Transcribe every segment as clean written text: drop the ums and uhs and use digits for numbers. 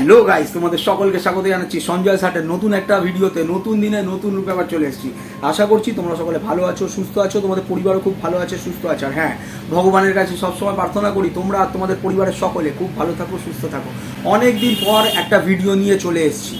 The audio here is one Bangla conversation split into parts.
হ্যালো গাইস, তোমাদের সকলকে স্বাগত জানাচ্ছি সঞ্জয় ষাটের নতুন একটা ভিডিওতে। নতুন দিনে নতুন রূপে আবার চলে এসেছি। আশা করছি তোমরা সকলে ভালো আছো, সুস্থ আছো, তোমাদের পরিবারও খুব ভালো আছে, সুস্থ আছে। আর হ্যাঁ, ভগবানের কাছে সবসময় প্রার্থনা করি তোমরা আর তোমাদের পরিবারের সকলে খুব ভালো থাকো, সুস্থ থাকো। অনেক দিন পর একটা ভিডিও নিয়ে চলে এসেছি।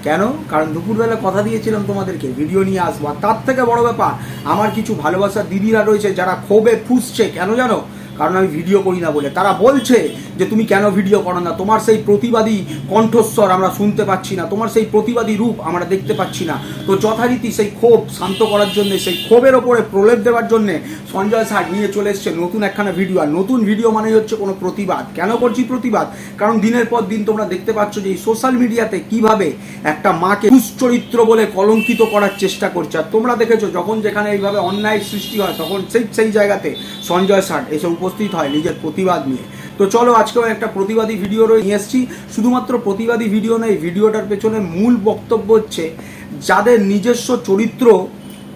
কেন? কারণ দুপুরবেলা কথা দিয়েছিলাম তোমাদেরকে ভিডিও নিয়ে আসবো। আর তার থেকে বড় ব্যাপার, আমার কিছু ভালোবাসার দিদিরা রয়েছে যারা ক্ষোভে ফুঁসছে। কেন জানো? কারণ আমি ভিডিও করি না বলে। তারা বলছে যে তুমি কেন ভিডিও করো না, তোমার সেই প্রতিবাদী কণ্ঠস্বর আমরা শুনতে পাচ্ছি না, তোমার সেই প্রতিবাদী রূপ আমরা দেখতে পাচ্ছি না। তো যথারীতি সেই ক্ষোভ শান্ত করার জন্য, সেই ক্ষোভের ওপরে প্রলেপ দেওয়ার জন্য সঞ্জয় ষাট নিয়ে চলে এসছে নতুন একখানা ভিডিও। আর নতুন ভিডিও মানে হচ্ছে কোনো প্রতিবাদ। কেন করছি প্রতিবাদ? কারণ দিনের পর দিন তোমরা দেখতে পাচ্ছ যে এই সোশ্যাল মিডিয়াতে কিভাবে একটা মাকে দুশ্চরিত্র বলে কলঙ্কিত করার চেষ্টা করছে। আর তোমরা দেখেছো যখন যেখানে এইভাবে অন্যায় সৃষ্টি হয় তখন সেই জায়গাতে সঞ্জয় ষাট এসে উপস্থিত হয় নিজের প্রতিবাদ নিয়ে। তো চলো আজকেও একটা প্রতিবাদী ভিডিও নিয়ে এসেছি। শুধুমাত্র প্রতিবাদী ভিডিও নয়, ভিডিওটার পেছনে মূল বক্তব্য হচ্ছে যাদের নিজস্ব চরিত্র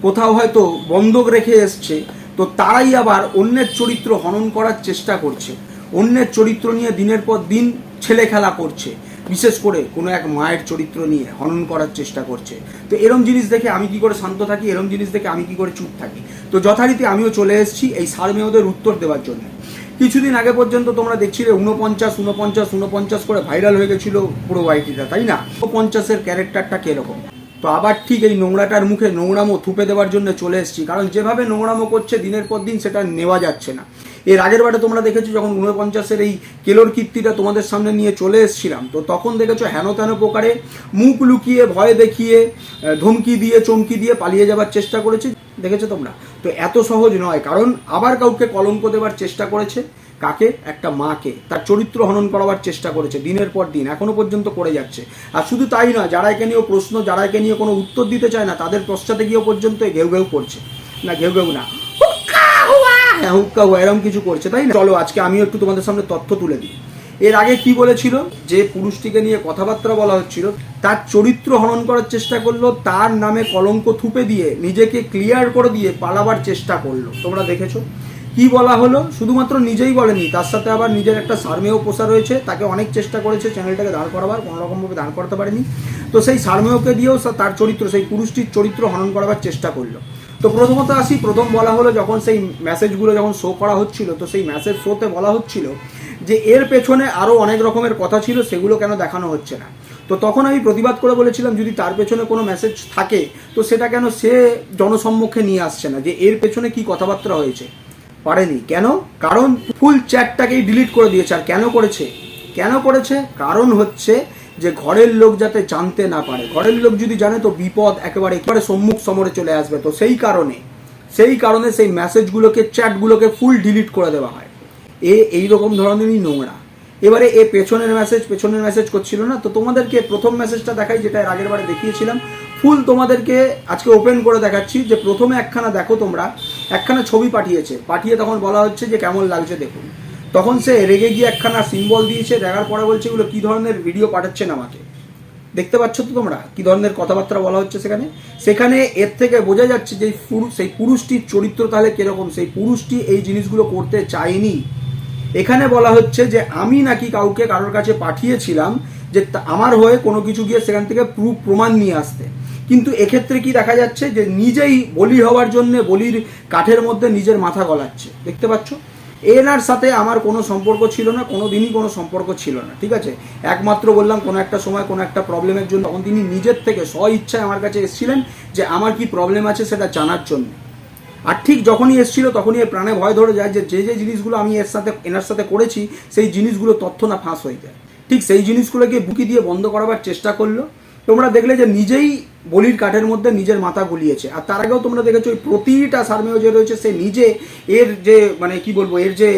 কোথাও হয়তো বন্ধক রেখে এসছে, তো তারাই আবার অন্যের চরিত্র হনন করার চেষ্টা করছে, অন্যের চরিত্র নিয়ে দিনের পর দিন ছেলে খেলা করছে, বিশেষ করে কোনো এক মায়ের চরিত্র নিয়ে হনন করার চেষ্টা করছে। তো এরম জিনিস দেখে আমি কি করে শান্ত থাকি, এরম জিনিস দেখে আমি কি করে চুপ থাকি? তো যথারীতি আমিও চলে এসেছি এই সারমেয়দের উত্তর দেওয়ার জন্য। কিছুদিন আগে পর্যন্ত তোমরা দেখছিলে 49 করে ভাইরাল হয়ে গেছিল পুরো ওয়াইটিটা, তাই না? 49-এর ক্যারেক্টারটা কিরকম? তো আবার ঠিক এই নোংরাটার মুখে নোংরামো থুপে দেওয়ার জন্য চলে এসেছি। কারণ যেভাবে নোংরামো করছে দিনের পর দিন সেটা নেওয়া যাচ্ছে না। এর আগের বারে তোমরা দেখেছো যখন 49-এর এই কেলোর কীর্তিটা তোমাদের সামনে নিয়ে চলে এসেছিলাম, তো তখন দেখেছো হেন তেন প্রকারে মুখ লুকিয়ে, ভয় দেখিয়ে, ধমকি দিয়ে, চমকি দিয়ে পালিয়ে যাবার চেষ্টা করেছে। দেখেছো তোমরা? তো এত সহজ নয়। কারণ আবার কাউকে কলঙ্ক দেওয়ার চেষ্টা করেছে। কাকে? একটা মাকে, তার চরিত্র হনন করাবার চেষ্টা করেছে দিনের পর দিন, এখনো পর্যন্ত করে যাচ্ছে। আর শুধু তাই নয়, যারা একে নিয়েও প্রশ্ন, যারা একে নিয়ে কোনো উত্তর দিতে চায় না, তাদের পশ্চাতে গিয়েও পর্যন্ত ঘেউ ঘেউ করছে। না ঘেউ ঘেউ না, হুক্কা হুয়া এরকম কিছু করছে, তাই না? চলো আজকে আমিও একটু তোমাদের সামনে তথ্য তুলে দিই। এর আগে কি বলেছিল? যে পুরুষটিকে নিয়ে কথাবার্তা বলা হচ্ছিল, তার চরিত্র হনন করার চেষ্টা করলো, তার নামে কলঙ্ক থুপে দিয়ে নিজেকে ক্লিয়ার করে দিয়ে পালাবার চেষ্টা করলো। তোমরা দেখেছো কি বলা হলো? শুধুমাত্র নিজেই বলেনি, তার সাথে আবার নিজের একটা সারমেয় পোষা রয়েছে, তাকে অনেক চেষ্টা করেছে চ্যানেলটাকে দাঁড় করাবার, কোনোরকমভাবে দাঁড় করতে পারেনি। তো সেই সারমেয়কে দিয়েও তার চরিত্র, সেই পুরুষটির চরিত্র হনন করাবার চেষ্টা করলো। তো প্রথমত আসি, প্রথম বলা হলো যখন সেই মেসেজগুলো যখন শো করা হচ্ছিল, তো সেই মেসেজ শোতে বলা হচ্ছিল যে এর পেছনে আরও অনেক রকমের কথা ছিল, সেগুলো কেন দেখানো হচ্ছে না। তো তখন আমি প্রতিবাদ করে বলেছিলাম যদি তার পেছনে কোনো মেসেজ থাকে তো সেটা কেন সে জনসম্মুখে নিয়ে আসছে না, যে এর পেছনে কি কথাবার্তা হয়েছে। পারেনি। কেন? কারণ ফুল চ্যাটটাকেই ডিলিট করে দিয়েছে। আর কেন করেছে? কেন করেছে? কারণ হচ্ছে যে ঘরের লোক যাতে জানতে না পারে। ঘরের লোক যদি জানে তো বিপদ একেবারে সম্মুখ সমরে চলে আসবে। তো সেই কারণে সেই মেসেজগুলোকে, চ্যাটগুলোকে ফুল ডিলিট করে দেওয়া হয়। এইরকম ধরনেরই নোংরা। এবারে পেছনের মেসেজ করছিল না। তো তোমাদেরকে প্রথম মেসেজটা দেখাই, যেটা এর আগের বারে দেখিয়েছিলাম। ফুল তোমাদেরকে আজকে ওপেন করে দেখাচ্ছি। যে প্রথমে একখানা দেখো, তোমরা একখানা ছবি পাঠিয়ে তখন বলা হচ্ছে যে কেমন লাগছে দেখুন। তখন সে রেগে গিয়ে একখানা সিম্বল দিয়েছে, দেখার পরে বলছে এগুলো কী ধরনের ভিডিও পাঠাচ্ছেন আমাকে। দেখতে পাচ্ছ তো তোমরা কী ধরনের কথাবার্তা বলা হচ্ছে সেখানে এর থেকে বোঝা যাচ্ছে যে সেই পুরুষটির চরিত্র তাহলে কীরকম। সেই পুরুষটি এই জিনিসগুলো করতে চায়নি। এখানে বলা হচ্ছে যে আমি নাকি কারোর কাছে পাঠিয়েছিলাম যে আমার হয়ে কোনো কিছু গিয়ে সেখান থেকে প্রমাণ নিয়ে আসতে। কিন্তু এক্ষেত্রে কি দেখা যাচ্ছে যে নিজেই বলি হওয়ার জন্য বলির কাঠের মধ্যে নিজের মাথা গলাচ্ছে। দেখতে পাচ্ছ? এনার সাথে আমার কোনো সম্পর্ক ছিল না, কোনো দিনই কোনো সম্পর্ক ছিল না, ঠিক আছে? একমাত্র বললাম কোনো একটা সময় কোনো একটা প্রবলেমের জন্য তখন তিনি নিজের থেকে স্ব ইচ্ছায় আমার কাছে এসেছিলেন যে আমার কি প্রবলেম আছে সেটা জানার জন্য। আর ঠিক যখনই এসেছিল তখনই এর প্রাণে ভয় ধরে যায় যে যে জিনিসগুলো আমি এনার সাথে করেছি সেই জিনিসগুলো তথ্য না ফাঁস হয়ে যায়। ঠিক সেই জিনিসগুলোকে বুকি দিয়ে বন্ধ করাবার চেষ্টা করলো। তোমরা দেখলে যে নিজেই বলির কাঠের মধ্যে নিজের মাথা গুলিয়েছে। আর তার আগেও তোমরা দেখেছো ওই প্রতিটা সারমেয় যে রয়েছে সে নিজে এর যে মানে কি বলবো, এর যে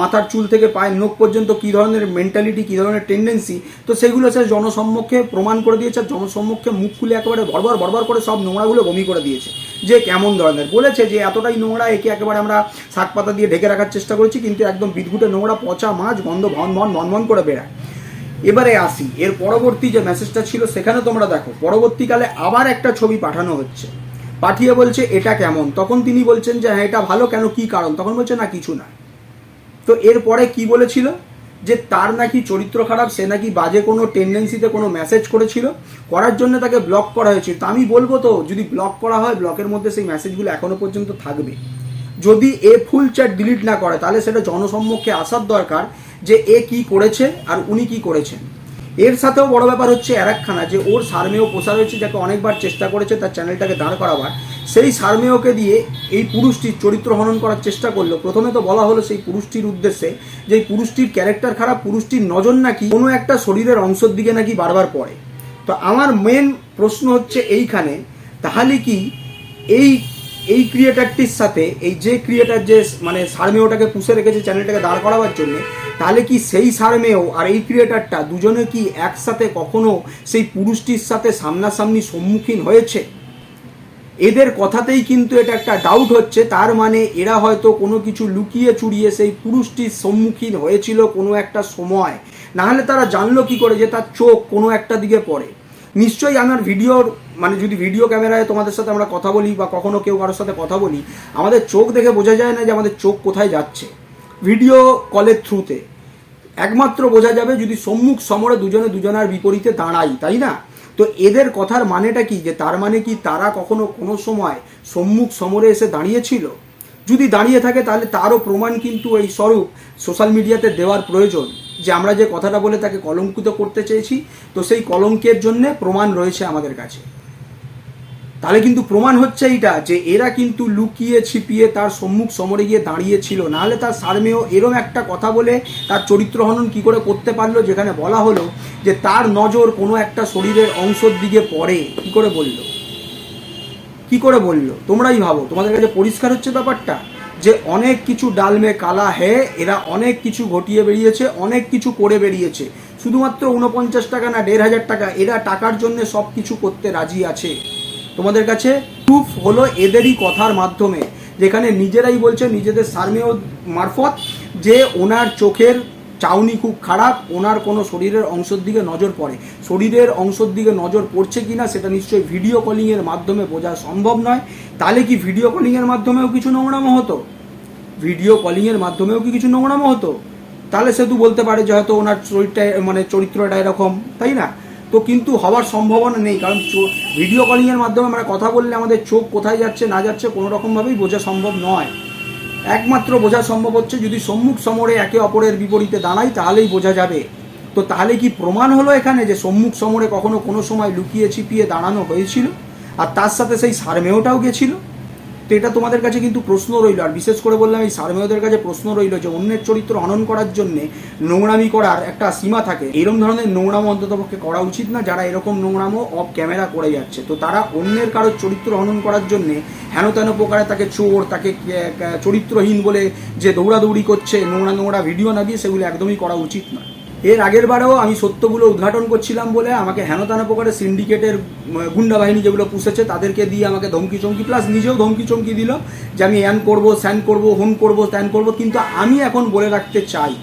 মাথার চুল থেকে পায়ের নখ পর্যন্ত কী ধরনের মেন্টালিটি, কী ধরনের টেন্ডেন্সি, তো সেগুলো সে জনসম্মুখে প্রমাণ করে দিয়েছে। জনসম্মুখে মুখ খুলে একেবারে বরবার করে সব নোংরাগুলো বমি করে দিয়েছে যে কেমন ধরনের। বলেছে যে এতটাই নোংরা, একে একেবারে আমরা শাক পাতা দিয়ে ঢেকে রাখার চেষ্টা করেছি, কিন্তু একদম বিদঘুটে নোংরা, পচা মাছ, গন্ধ ভন করে বেড়ায়। এবারে আসি এর পরবর্তী যে মেসেজটা ছিল, সেখানে তোমরা দেখো পরবর্তীকালে আবার একটা ছবি পাঠানো হচ্ছে, পাঠিয়ে বলছে এটা কেমন। তখন তিনি বলছেন যে হ্যাঁ এটা ভালো, কেন, কি কারণ? তখন বলছে না কিছু না। তো এরপরে কি বলেছিল যে তার নাকি চরিত্র খারাপ, সে নাকি বাজে কোনো টেন্ডেন্সিতে কোনো মেসেজ করেছিল, করার জন্য তাকে ব্লক করা হয়েছিল। তো আমি বলবো, তো যদি ব্লক করা হয়, ব্লকের মধ্যে সেই মেসেজগুলো এখনো পর্যন্ত থাকবে। যদি এ ফুল চ্যাট ডিলিট না করে, তাহলে সেটা জনসম্মুখে আসার দরকার যে এ কি করেছে আর উনি কি করেছেন। এর সাথেও বড় ব্যাপার হচ্ছে আরেকখানা, যে ওর সারমেয় পোষা রয়েছে, যাকে অনেকবার চেষ্টা করেছে তার চ্যানেলটাকে দাঁড় করাবার, সেই সারমেয়কে দিয়ে এই পুরুষটির চরিত্র হনন করার চেষ্টা করলো। প্রথমে তো বলা হলো সেই পুরুষটির উদ্দেশ্যে যে এই পুরুষটির ক্যারেক্টার খারাপ, পুরুষটির নজর নাকি কোনো একটা শরীরের অংশের দিকে নাকি বারবার পড়ে। তো আমার মেন প্রশ্ন হচ্ছে এইখানে, তাহলে কি এই ক্রিয়েটারটির সাথে এই যে ক্রিয়েটার যে মানে সারমেয়টাকে পুষে রেখেছে চ্যানেলটাকে দাঁড় করাবার জন্য, তাহলে কি সেই সারমেয় আর এই ক্রিয়েটারটা দুজনে কি একসাথে কখনো সেই পুরুষটির সাথে সামনাসামনি সম্মুখীন হয়েছে? এদের কথাতেই কিন্তু এটা একটা ডাউট হচ্ছে। তার মানে এরা হয়তো কোনো কিছু লুকিয়ে চুরিয়ে সেই পুরুষটির সম্মুখীন হয়েছিল কোনো একটা সময়, নাহলে তারা জানলো কি করে যে তার চোখ কোনো একটা দিকে পড়ে? নিশ্চয়ই আমার ভিডিওর মানে যদি ভিডিও ক্যামেরায় তোমাদের সাথে আমরা কথা বলি বা কখনো কেউ কারোর সাথে কথা বলি, আমাদের চোখ দেখে বোঝা যায় না যে আমাদের চোখ কোথায় যাচ্ছে। ভিডিও কলের থ্রুতে একমাত্র বোঝা যাবে যদি সম্মুখ সমরে দুজনে দুজনার বিপরীতে দাঁড়াই, তাই না? তো এদের কথার মানেটা কি, যে তার মানে কি তারা কখনো কোনো সময় সম্মুখ সমরে এসে দাঁড়িয়েছিল? যদি দাঁড়িয়ে থাকে তাহলে তারও প্রমাণ কিন্তু এই স্বরূপ সোশ্যাল মিডিয়াতে দেওয়ার প্রয়োজন, যে আমরা যে কথাটা বলে তাকে কলঙ্কিত করতে চেয়েছি, তো সেই কলঙ্কের জন্য প্রমাণ রয়েছে আমাদের কাছে। তাহলে কিন্তু প্রমাণ হচ্ছে এইটা যে এরা কিন্তু লুকিয়ে ছিপিয়ে তার সম্মুখ সমরে গিয়ে দাঁড়িয়েছিল, নাহলে তার সারমেয় এরম একটা কথা বলে তার চরিত্র হনন কি করে করতে পারলো, যেখানে বলা হলো যে তার নজর কোনো একটা শরীরের অংশের দিকে পড়ে? কি করে বললো? কি করে বললো? তোমরাই ভাবো। তোমাদের কাছে পরিষ্কার হচ্ছে ব্যাপারটা, যে অনেক কিছু ডালমে কালা হে, এরা অনেক কিছু ঘটিয়ে বেরিয়েছে, অনেক কিছু করে বেরিয়েছে। শুধুমাত্র 49 টাকা না 1500 টাকা, এরা টাকার জন্য সব কিছু করতে রাজি আছে। তোমাদের কাছে প্রুফ হলো এদেরই কথার মাধ্যমে, যেখানে নিজেরাই বলছে নিজেদের সারমেয় মারফত যে ওনার চোখের চাউনি খুব খারাপ, ওনার কোনো শরীরের অংশের দিকে নজর পড়ে। শরীরের অংশের দিকে নজর পড়ছে কিনা সেটা নিশ্চয়ই ভিডিও কলিংয়ের মাধ্যমে বোঝা সম্ভব নয়। তাহলে কি ভিডিও কলিংয়ের মাধ্যমেও কিছু নোংরামো হতো? ভিডিও কলিংয়ের মাধ্যমেও কি কিছু নোংরামো হতো? তাহলে সে তো বলতে পারে যে হয়তো ওনার শরীরটা মানে চরিত্রটা এরকম, তাই না? তো কিন্তু হওয়ার সম্ভাবনা নেই, কারণ ভিডিও কলিংয়ের মাধ্যমে আমরা কথা বললে আমাদের চোখ কোথায় যাচ্ছে না যাচ্ছে কোনো রকমভাবেই বোঝা সম্ভব নয়। একমাত্র বোঝা সম্ভব হচ্ছে যদি সম্মুখ সমরে একে অপরের বিপরীতে দাঁড়াই, তাহলেই বোঝা যাবে। তো তাহলে কি প্রমাণ হলো এখানে যে সম্মুখ সমরে কখনো কোনো সময় লুকিয়ে ছিপিয়ে দাঁড়ানো হয়েছিল, আর তার সাথে সেই সারমেয়টাও গেছিল? তো এটা তোমাদের কাছে কিন্তু প্রশ্ন রইল। আর বিশেষ করে বললাম এই সারমেয়দের কাছে প্রশ্ন রইল যে অন্যের চরিত্র হনন করার জন্যে নোংরামি করার একটা সীমা থাকে। এরকম ধরনের নোংরামো অন্ততপক্ষে করা উচিত না, যারা এরকম নোংরামো অফ ক্যামেরা করে যাচ্ছে। তো তারা অন্যের কারোর চরিত্র হনন করার জন্যে হেন তেন প্রকারে তাকে চোর, তাকে চরিত্রহীন বলে যে দৌড়াদৌড়ি করছে, নোংরা নোংরা ভিডিও না দিয়ে, সেগুলো একদমই করা উচিত না। এর আগের বারেও আমি সত্যগুলো উদ্ঘাটন করছিলাম বলে আমাকে হেনতানা প্রকারে সিন্ডিকেটের গুন্ডা বাহিনী যেগুলো পুষেছে তাদেরকে দিয়ে আমাকে ধমকি চমকি, প্লাস নিজেও ধমকি চমকি দিল যে আমি অ্যান করবো, স্যান করবো, হোন করবো, ত্যান করবো। কিন্তু আমি এখন বলে রাখতে চাই,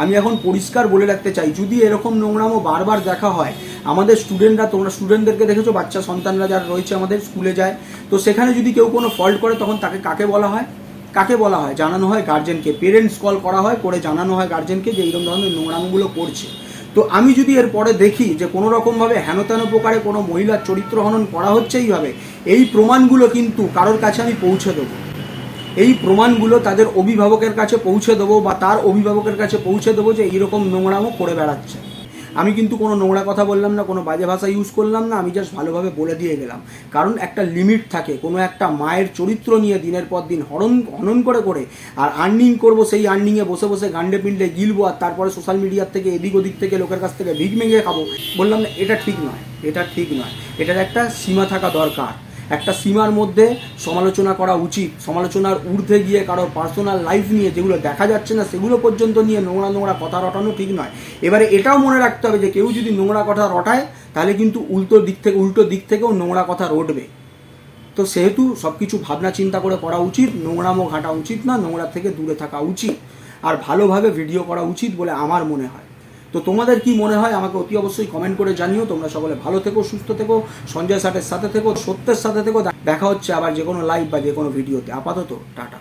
আমি এখন পরিষ্কার বলে রাখতে চাই, যদি এরকম নোংরামো বারবার দেখা হয়, আমাদের স্টুডেন্টরা, তোমরা স্টুডেন্টদেরকে দেখেছো, বাচ্চা সন্তানরা যারা রয়েছে আমাদের স্কুলে যায়, তো সেখানে যদি কেউ কোনো ফল্ট করে তখন তাকে কাকে বলা হয়? কাকে বলা হয়? জানানো হয় গার্জেনকে। পেরেন্টস কল করা হয়, করে জানানো হয় গার্জেনকে যে এইরকম ধরনের নোংরামোগুলো করছে। তো আমি যদি এর পরে দেখি যে কোনো রকমভাবে হেনতেন প্রকারে কোনো মহিলার চরিত্র হনন করা হচ্ছে এইভাবে, এই প্রমাণগুলো কিন্তু কারোর কাছে আমি পৌঁছে দেবো। এই প্রমাণগুলো তাদের অভিভাবকের কাছে পৌঁছে দেবো, বা তার অভিভাবকের কাছে পৌঁছে দেবো যে এইরকম নোংরামো করে বেড়াচ্ছে। আমি কিন্তু কোনো নোংরা কথা বললাম না, কোনো বাজে ভাষা ইউজ করলাম না, আমি জাস্ট ভালোভাবে বলে দিয়ে গেলাম। কারণ একটা লিমিট থাকে। কোনো একটা মায়ের চরিত্র নিয়ে দিনের পর দিন হনন করে আর আর্নিং করবো, সেই আর্নিংয়ে বসে বসে গান্ডে পিন্ডে গিলবো, আর তারপরে সোশ্যাল মিডিয়ার থেকে এদিক ওদিক থেকে লোকের কাছ থেকে ভিক মেঙে খাবো, বললাম না, এটা ঠিক নয়। এটা ঠিক নয়। এটার একটা সীমা থাকা দরকার। একটা সীমার মধ্যে সমালোচনা করা উচিত। সমালোচনার ঊর্ধ্বে গিয়ে কারোর পার্সোনাল লাইফ নিয়ে যেগুলো দেখা যাচ্ছে না সেগুলো পর্যন্ত নিয়ে নোংরা নোংরা কথা রটানো ঠিক নয়। এবারে এটাও মনে রাখতে হবে যে কেউ যদি নোংরা কথা রটায় তাহলে কিন্তু উল্টো দিক থেকেও নোংরা কথা রটবে। তো সেহেতু সব কিছু ভাবনা চিন্তা করে করা উচিত। নোংরামো ঘাটা উচিত না, নোংরা থেকে দূরে থাকা উচিত, আর ভালোভাবে ভিডিও করা উচিত বলে আমার মনে হয়। তো তোমাদের কি মনে হয় আমাকে অতি অবশ্যই কমেন্ট করে জানিও। তোমরা সকলে ভালো থেকো, সুস্থ থেকো, সঞ্জয় ষাটের সাথে থেকো, সত্যের সাথে থেকো। দেখা হচ্ছে আবার যে কোনো লাইভ বা যে কোনো ভিডিওতে। আপাতত টাটা।